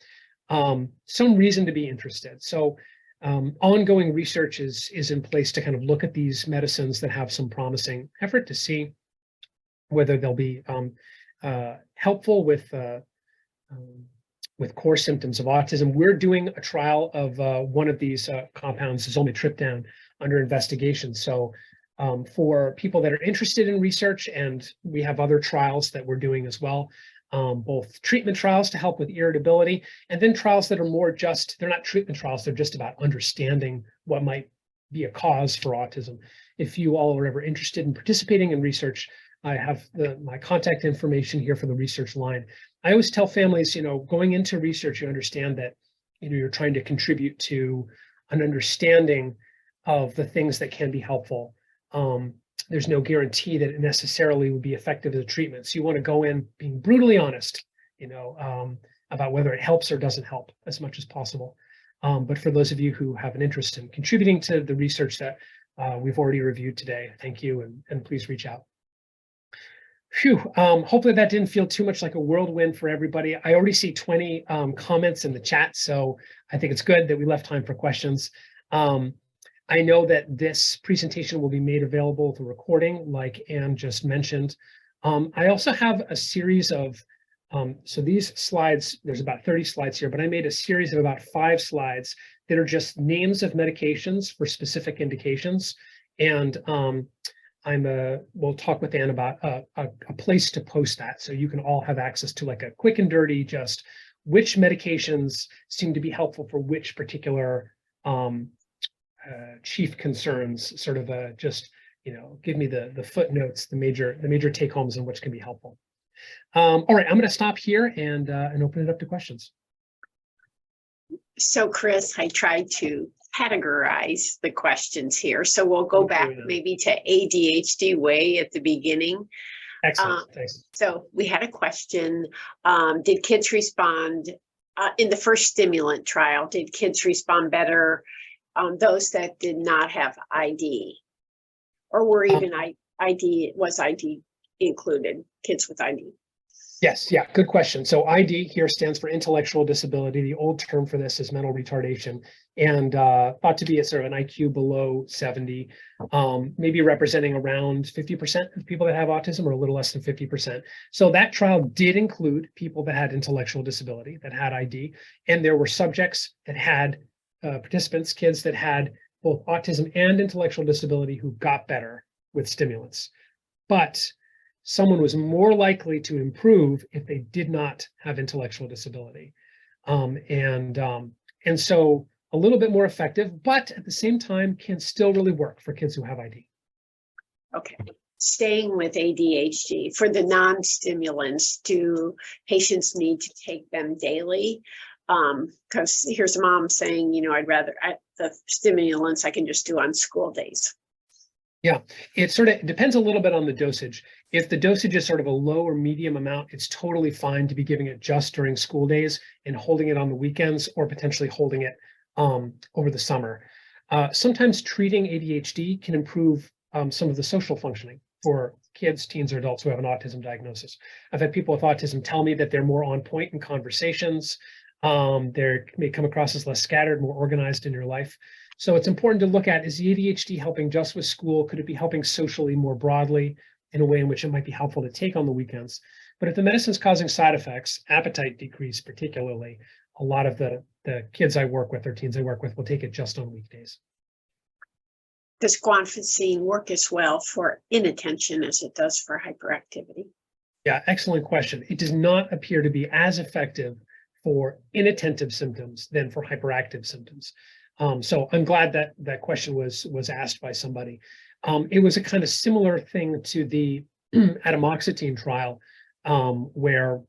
some reason to be interested. So ongoing research is in place to kind of look at these medicines that have some promising effort to see whether they'll be helpful with core symptoms of autism. We're doing a trial of one of these compounds, zolmitriptan, under investigation. So for people that are interested in research, and we have other trials that we're doing as well, both treatment trials to help with irritability, and then trials that are more they're not treatment trials, they're just about understanding what might be a cause for autism. If you all are ever interested in participating in research, I have my contact information here for the research line. I always tell families, going into research, you understand that, you're trying to contribute to an understanding of the things that can be helpful. There's no guarantee that it necessarily would be effective as a treatment. So you want to go in being brutally honest, about whether it helps or doesn't help as much as possible. But for those of you who have an interest in contributing to the research that we've already reviewed today, thank you, and please reach out. Phew, hopefully that didn't feel too much like a whirlwind for everybody. I already see 20 comments in the chat, so I think it's good that we left time for questions. I know that this presentation will be made available with a recording, like Anne just mentioned. I also have a series of, so these slides, there's about 30 slides here, but I made a series of about 5 slides that are just names of medications for specific indications. And we'll talk with Ann about a place to post that, so you can all have access to like a quick and dirty, just which medications seem to be helpful for which particular chief concerns, sort of just, give me the footnotes, the major take homes, and which can be helpful. All right, I'm going to stop here and open it up to questions. So Chris, I tried to categorize the questions here. So we'll go back maybe to ADHD way at the beginning. Excellent, thanks. So we had a question, did kids respond in the first stimulant trial, did kids respond better those that did not have ID? Or were even ID included, kids with ID? Yes, yeah, good question. So ID here stands for intellectual disability. The old term for this is mental retardation, and thought to be a sort of an IQ below 70, maybe representing around 50% of people that have autism, or a little less than 50%. So that trial did include people that had intellectual disability, that had ID, and there were subjects that had participants, kids that had both autism and intellectual disability who got better with stimulants. But someone was more likely to improve if they did not have intellectual disability. And so a little bit more effective, but at the same time can still really work for kids who have ID. Okay. Staying with ADHD, for the non-stimulants, do patients need to take them daily? Because here's a mom saying, I'd rather the stimulants I can just do on school days. Yeah, it sort of depends a little bit on the dosage. If the dosage is sort of a low or medium amount, it's totally fine to be giving it just during school days and holding it on the weekends, or potentially holding it over the summer. Sometimes treating ADHD can improve some of the social functioning for kids, teens, or adults who have an autism diagnosis. I've had people with autism tell me that they're more on point in conversations. They may come across as less scattered, more organized in your life. So it's important to look at, is the ADHD helping just with school? Could it be helping socially more broadly in a way in which it might be helpful to take on the weekends? But if the medicine's causing side effects, appetite decrease particularly, a lot of the kids I work with or teens I work with will take it just on weekdays. Does guanfacine work as well for inattention as it does for hyperactivity? Yeah, excellent question. It does not appear to be as effective for inattentive symptoms than for hyperactive symptoms. So I'm glad that that question was asked by somebody. It was a kind of similar thing to the atomoxetine trial, where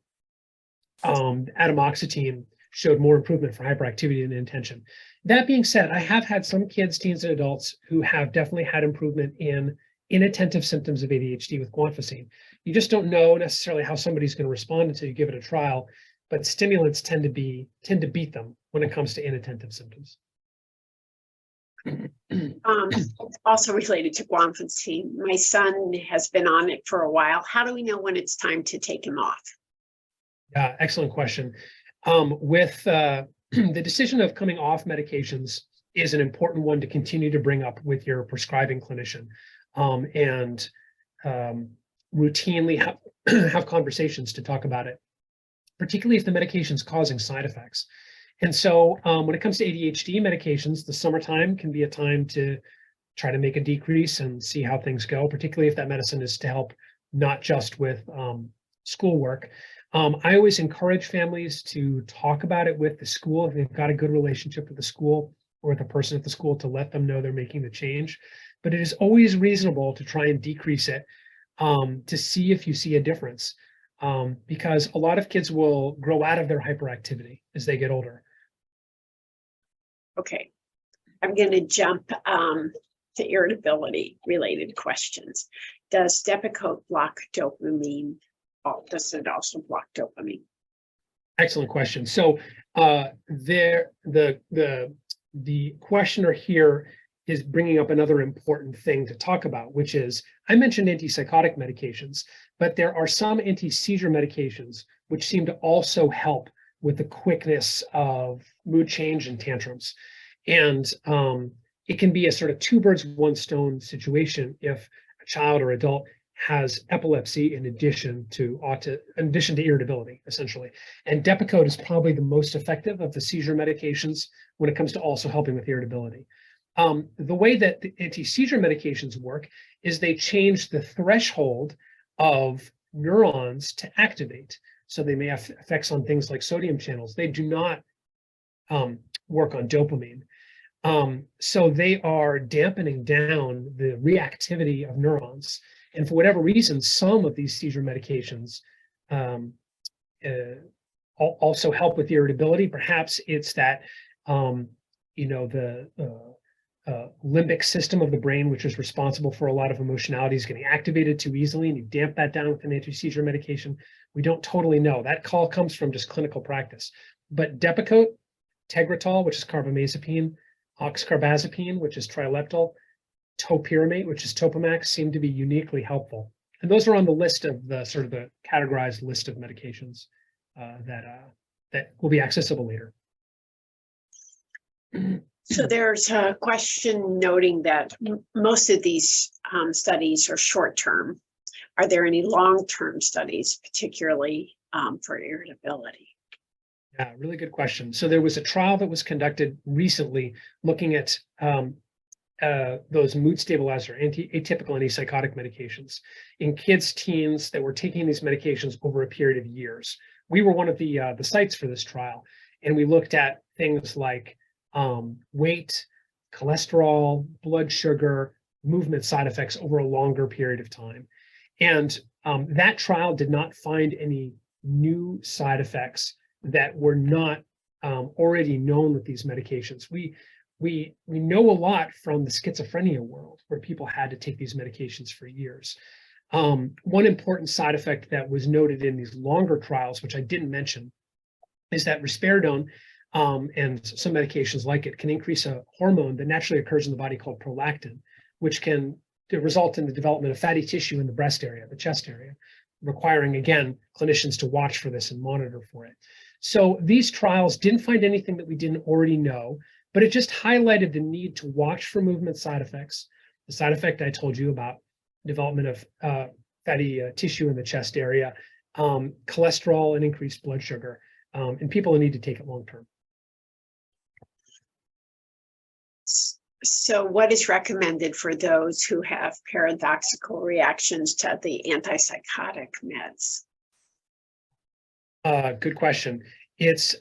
atomoxetine showed more improvement for hyperactivity and inattention. That being said, I have had some kids, teens, and adults who have definitely had improvement in inattentive symptoms of ADHD with guanfacine. You just don't know necessarily how somebody's going to respond until you give it a trial, but stimulants tend to beat them when it comes to inattentive symptoms. Also related to guanfacine, my son has been on it for a while. How do we know when it's time to take him off? Yeah, excellent question. With the decision of coming off medications is an important one to continue to bring up with your prescribing clinician, and routinely have conversations to talk about it, particularly if the medication is causing side effects. And so when it comes to ADHD medications, the summertime can be a time to try to make a decrease and see how things go, particularly if that medicine is to help not just with schoolwork. I always encourage families to talk about it with the school if they've got a good relationship with the school or with a person at the school, to let them know they're making the change. But it is always reasonable to try and decrease it to see if you see a difference, because a lot of kids will grow out of their hyperactivity as they get older. Okay, I'm going to jump to irritability related questions. Does Depakote block dopamine? Does it also block dopamine? Excellent question. So the questioner here is bringing up another important thing to talk about, which is, I mentioned antipsychotic medications, but there are some anti-seizure medications which seem to also help with the quickness of mood change and tantrums. And it can be a sort of two birds, one stone situation if a child or adult has epilepsy in addition to irritability, essentially. And Depakote is probably the most effective of the seizure medications when it comes to also helping with irritability. The way that the anti-seizure medications work is they change the threshold of neurons to activate. So they may have effects on things like sodium channels. They do not work on dopamine. So they are dampening down the reactivity of neurons. And for whatever reason, some of these seizure medications also help with irritability. Perhaps it's that, the limbic system of the brain, which is responsible for a lot of emotionality, is getting activated too easily, and you damp that down with an anti-seizure medication. We don't totally know. That call comes from just clinical practice. But Depakote, Tegretol, which is carbamazepine, oxcarbazepine, which is trileptal, topiramate, which is Topamax, seem to be uniquely helpful. And those are on the list of the sort of the categorized list of medications that will be accessible later. So there's a question noting that most of these studies are short-term. Are there any long-term studies, particularly for irritability? Yeah, really good question. So there was a trial that was conducted recently looking at those mood stabilizer, atypical antipsychotic medications in kids, teens that were taking these medications over a period of years. We were one of the sites for this trial, and we looked at things like weight, cholesterol, blood sugar, movement side effects over a longer period of time. And that trial did not find any new side effects that were not already known with these medications. We know a lot from the schizophrenia world, where people had to take these medications for years. One important side effect that was noted in these longer trials, which I didn't mention, is that risperidone and some medications like it can increase a hormone that naturally occurs in the body called prolactin, which can result in the development of fatty tissue in the breast area, the chest area, requiring, again, clinicians to watch for this and monitor for it. So these trials didn't find anything that we didn't already know, but it just highlighted the need to watch for movement side effects. The side effect I told you about, development of fatty tissue in the chest area, cholesterol and increased blood sugar, and people who need to take it long term. So what is recommended for those who have paradoxical reactions to the antipsychotic meds? Good question. It's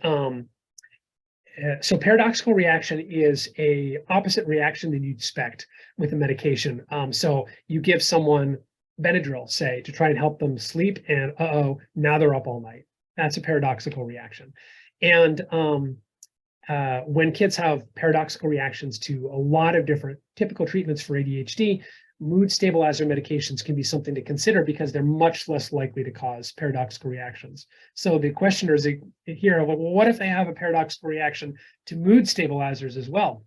so paradoxical reaction is a opposite reaction than you'd expect with a medication. So you give someone Benadryl, say, to try and help them sleep, and now they're up all night. That's a paradoxical reaction. And when kids have paradoxical reactions to a lot of different typical treatments for ADHD, mood stabilizer medications can be something to consider because they're much less likely to cause paradoxical reactions. So the questioners here, well, what if they have a paradoxical reaction to mood stabilizers as well?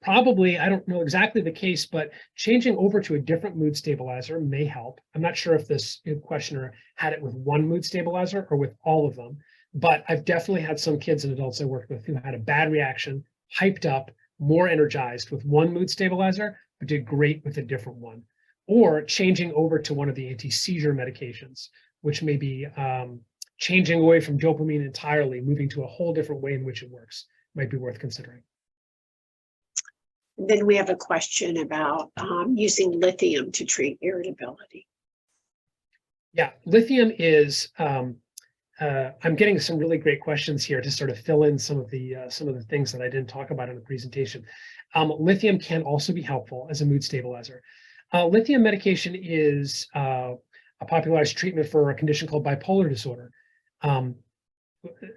Probably, I don't know exactly the case, but changing over to a different mood stabilizer may help. I'm not sure if this questioner had it with one mood stabilizer or with all of them, but I've definitely had some kids and adults I worked with who had a bad reaction, hyped up, more energized with one mood stabilizer, but did great with a different one. Or changing over to one of the anti-seizure medications, which may be changing away from dopamine entirely, moving to a whole different way in which it works, might be worth considering. Then we have a question about using lithium to treat irritability. Yeah, lithium is, I'm getting some really great questions here to sort of fill in some of the things that I didn't talk about in the presentation. Lithium can also be helpful as a mood stabilizer. Lithium medication is a popularized treatment for a condition called bipolar disorder.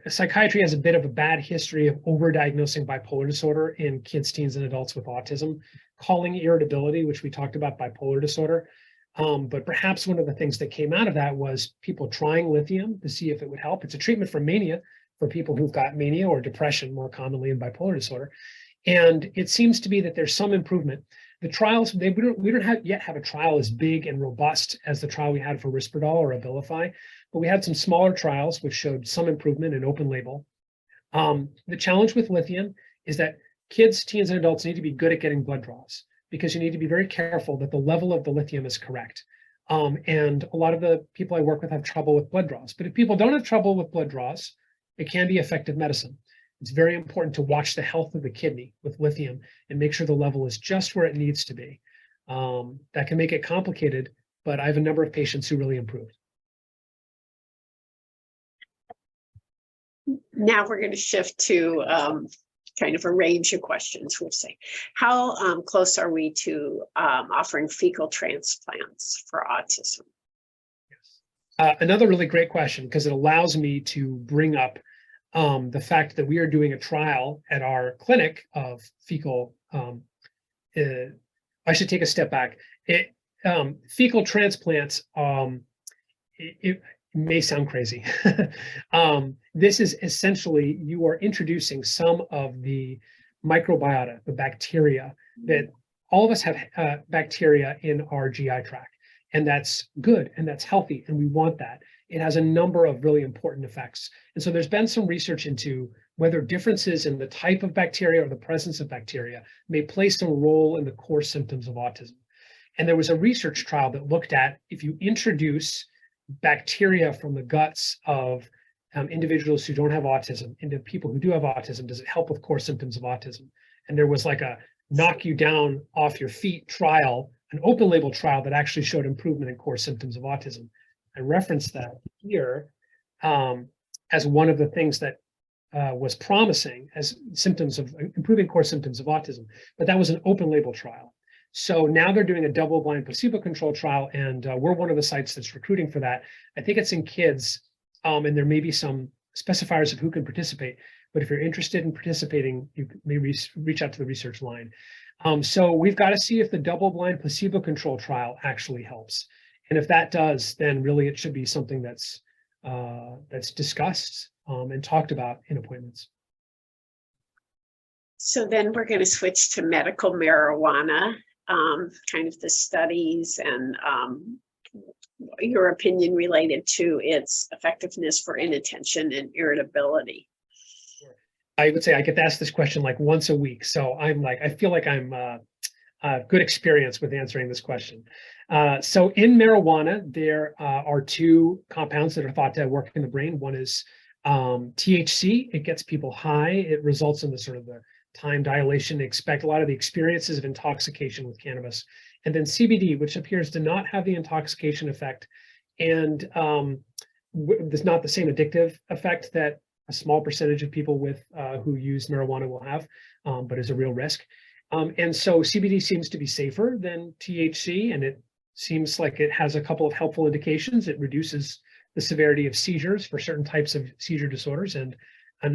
Psychiatry has a bit of a bad history of overdiagnosing bipolar disorder in kids, teens, and adults with autism, calling irritability, which we talked about, bipolar disorder. But perhaps one of the things that came out of that was people trying lithium to see if it would help. It's a treatment for mania, for people who've got mania or depression, more commonly in bipolar disorder. And it seems to be that there's some improvement. The trials, we don't yet have a trial as big and robust as the trial we had for Risperdal or Abilify, but we had some smaller trials which showed some improvement in open label. The challenge with lithium is that kids, teens, and adults need to be good at getting blood draws, because you need to be very careful that the level of the lithium is correct. And a lot of the people I work with have trouble with blood draws. But if people don't have trouble with blood draws, it can be effective medicine. It's very important to watch the health of the kidney with lithium and make sure the level is just where it needs to be. That can make it complicated, but I have a number of patients who really improved. Now we're going to shift to kind of a range of questions, we'll say. How close are we to offering fecal transplants for autism? Another really great question, because it allows me to bring up the fact that we are doing a trial at our clinic of fecal. I should take a step back. Fecal transplants, it may sound crazy. This is essentially, you are introducing some of the microbiota, the bacteria, that all of us have bacteria in our GI tract. And that's good and that's healthy, and we want that. It has a number of really important effects. And so there's been some research into whether differences in the type of bacteria or the presence of bacteria may play some role in the core symptoms of autism. And there was a research trial that looked at, if you introduce bacteria from the guts of individuals who don't have autism into people who do have autism, does it help with core symptoms of autism? And there was like a knock you down off your feet trial, an open label trial that actually showed improvement in core symptoms of autism. I referenced that here as one of the things that was promising as symptoms of improving core symptoms of autism, but that was an open label trial. So now they're doing a double-blind placebo-controlled trial, and we're one of the sites that's recruiting for that. I think it's in kids, and there may be some specifiers of who can participate, but if you're interested in participating, you may reach out to the research line. So we've got to see if the double-blind placebo-controlled trial actually helps. And if that does, then really it should be something that's discussed and talked about in appointments. So then we're going to switch to medical marijuana, kind of the studies and your opinion related to its effectiveness for inattention and irritability. I would say I get asked this question like once a week. So I feel like I'm good experience with answering this question. So in marijuana, there are two compounds that are thought to work in the brain. One is THC. It gets people high. It results in the sort of the time dilation to expect a lot of the experiences of intoxication with cannabis. And then CBD, which appears to not have the intoxication effect, and there's not the same addictive effect that a small percentage of people with who use marijuana will have, but is a real risk. And so CBD seems to be safer than THC, and it seems like it has a couple of helpful indications. It reduces the severity of seizures for certain types of seizure disorders and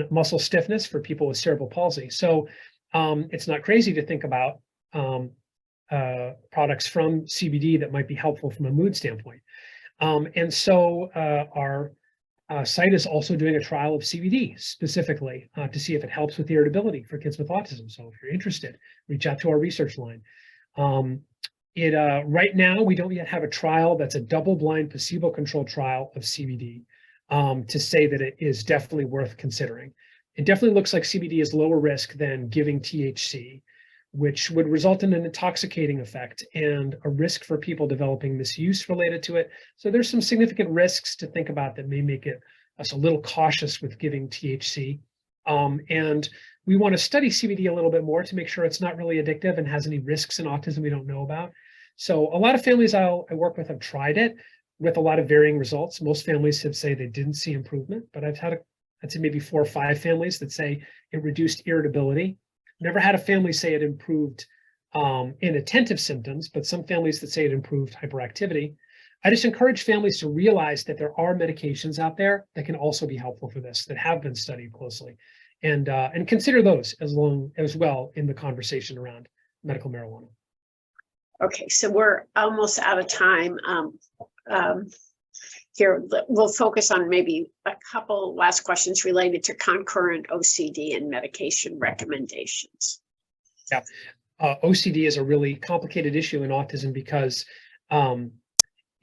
muscle stiffness for people with cerebral palsy. So it's not crazy to think about products from CBD that might be helpful from a mood standpoint. And so our site is also doing a trial of CBD specifically to see if it helps with irritability for kids with autism. So if you're interested, reach out to our research line. Right now, we don't yet have a trial that's a double-blind placebo-controlled trial of CBD to say that it is definitely worth considering. It definitely looks like CBD is lower risk than giving THC, which would result in an intoxicating effect and a risk for people developing misuse related to it. So there's some significant risks to think about that may make us a little cautious with giving THC. And we want to study CBD a little bit more to make sure it's not really addictive and has any risks in autism we don't know about. So a lot of families I work with have tried it with a lot of varying results. Most families have said they didn't see improvement, but I've had I'd say maybe 4 or 5 families that say it reduced irritability. Never had a family say it improved inattentive symptoms, but some families that say it improved hyperactivity. I just encourage families to realize that there are medications out there that can also be helpful for this, that have been studied closely, and consider those as well in the conversation around medical marijuana. Okay, so we're almost out of time. Here, we'll focus on maybe a couple last questions related to concurrent OCD and medication recommendations. Yeah, OCD is a really complicated issue in autism because there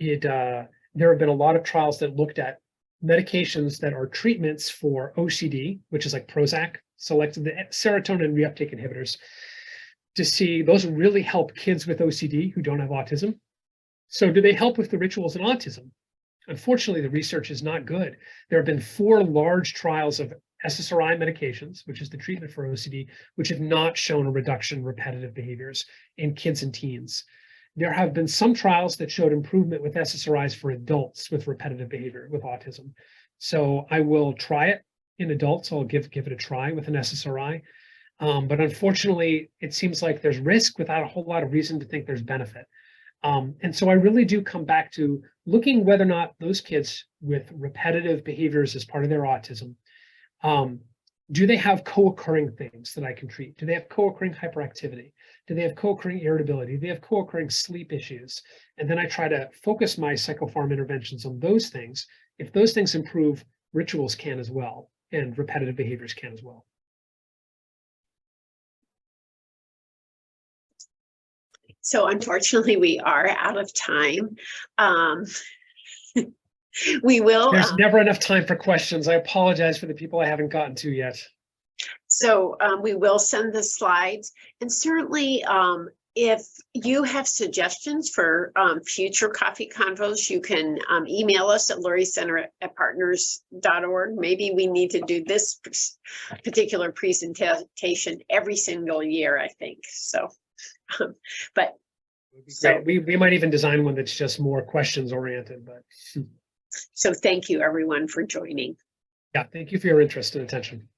have been a lot of trials that looked at medications that are treatments for OCD, which is like Prozac, selected the serotonin reuptake inhibitors, to see those really help kids with OCD who don't have autism. So do they help with the rituals in autism? Unfortunately, the research is not good. There have been 4 large trials of SSRI medications, which is the treatment for OCD, which have not shown a reduction in repetitive behaviors in kids and teens. There have been some trials that showed improvement with SSRIs for adults with repetitive behavior with autism. So I will try it in adults. I'll give it a try with an SSRI. But unfortunately, it seems like there's risk without a whole lot of reason to think there's benefit. And so I really do come back to looking whether or not those kids with repetitive behaviors as part of their autism, do they have co-occurring things that I can treat? Do they have co-occurring hyperactivity? Do they have co-occurring irritability? Do they have co-occurring sleep issues? And then I try to focus my psychopharm interventions on those things. If those things improve, rituals can as well, and repetitive behaviors can as well. So unfortunately, we are out of time. We will. There's never enough time for questions. I apologize for the people I haven't gotten to yet. So we will send the slides, and certainly if you have suggestions for future coffee convos, you can email us at LurieCenter@partners.org. Maybe we need to do this particular presentation every single year, I think. So, but so we might even design one that's just more questions oriented. But so thank you everyone for joining. Yeah, thank you for your interest and attention.